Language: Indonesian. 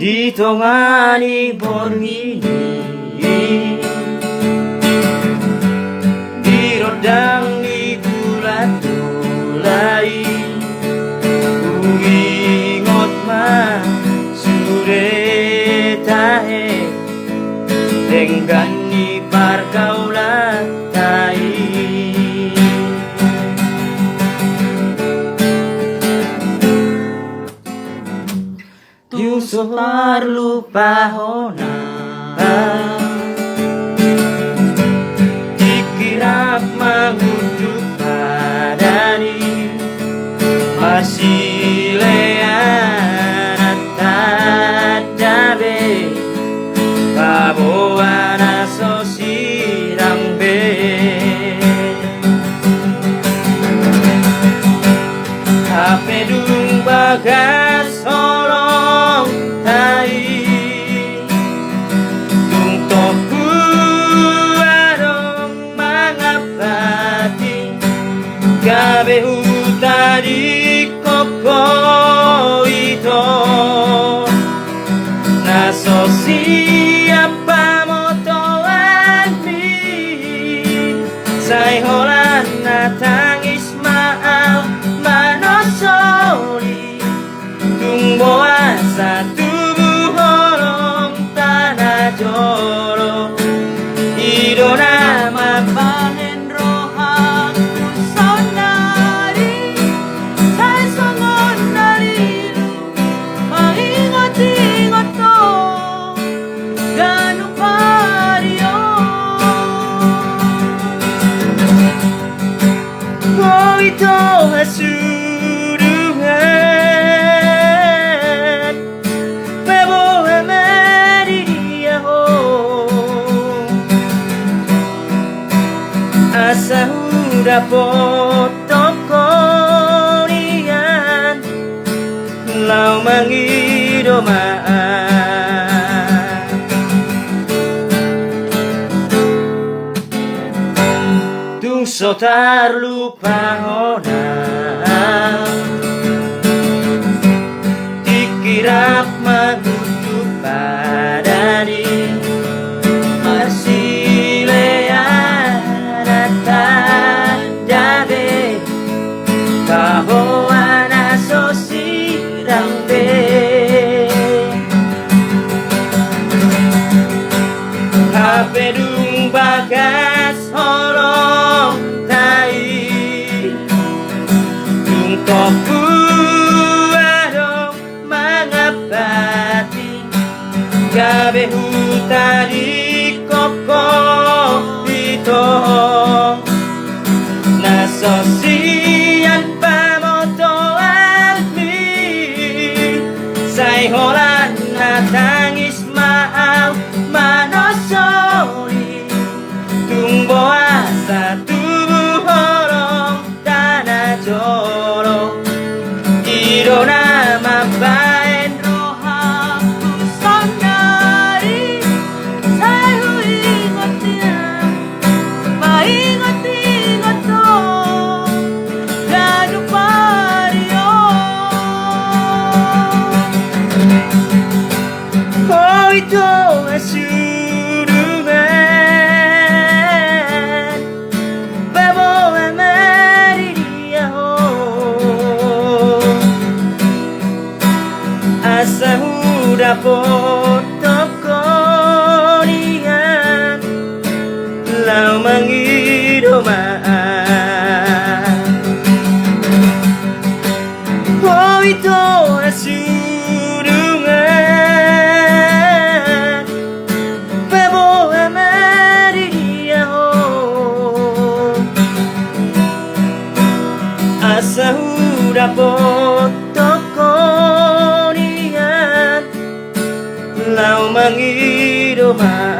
ditongani borngini dirodang ni bulat tulai uingot ma sure tahe dengan ni pergaulan tai Yusuf lupa hona dikirap menguduk padani masih lean tadabe baboana sosirang be hape dung bagas holong tai dung toku arong mangapati gabe utari koko ito naso siapa motoan mi sai holan na tangis maaf manosoli tungbo asa tubuh horong tanah joro ido nama panen rohang kusonari sai songon darilu maingot-ingot to ganu pario ko ito hasurungan bebo emeridia ho asa udah potokonian lau mangidomaan tung sotar lupa hona dikirap menguduk padani masih lean tadabe bahoana sosirang be hape dung bagas holong tai dung toku adong mangapati gabe hutari koko ito naso siyan pamoto almi sai holan na tangis maaf manosori tungbo asa tubuh horong tanah joro ido nama baen rohang kusonari sai huingotia maingot-ingot to ganu pario oh ito asurungan bebo emeridia ho asa udah potokonian lau mangidomaan oh itu asurungan bebo emeridia ho asa udah potokonian lau mangidomaan